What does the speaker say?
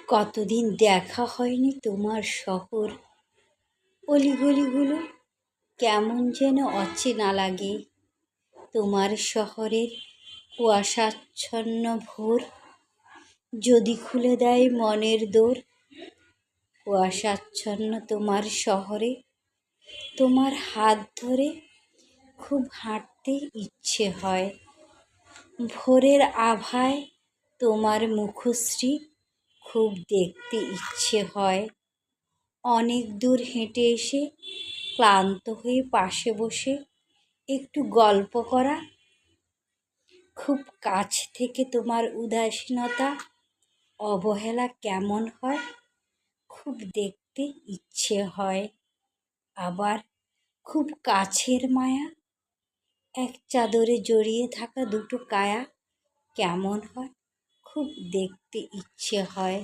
কতদিন দেখা হয়নি তোমার শহর, অলিগলিগুলো কেমন যেন অচেনা লাগে। তোমার শহরের কুয়াশাচ্ছন্ন ভোর যদি খুলে দেয় মনের দোর। কুয়াশাচ্ছন্ন তোমার শহরে তোমার হাত ধরে খুব হাঁটতে ইচ্ছে হয়। ভোরের আভায় তোমার মুখশ্রী খুব দেখতে ইচ্ছে হয়। অনেক দূর হেঁটে এসে ক্লান্ত হয়ে পাশে বসে একটু গল্প করা। খুব কাছ থেকে তোমার উদাসীনতা অবহেলা কেমন হয় খুব দেখতে ইচ্ছে হয়। আবার খুব কাছের মায়া, এক চাদরে জড়িয়ে থাকা দুটো কায়া কেমন হয় খুব দেখতে ইচ্ছে হয়।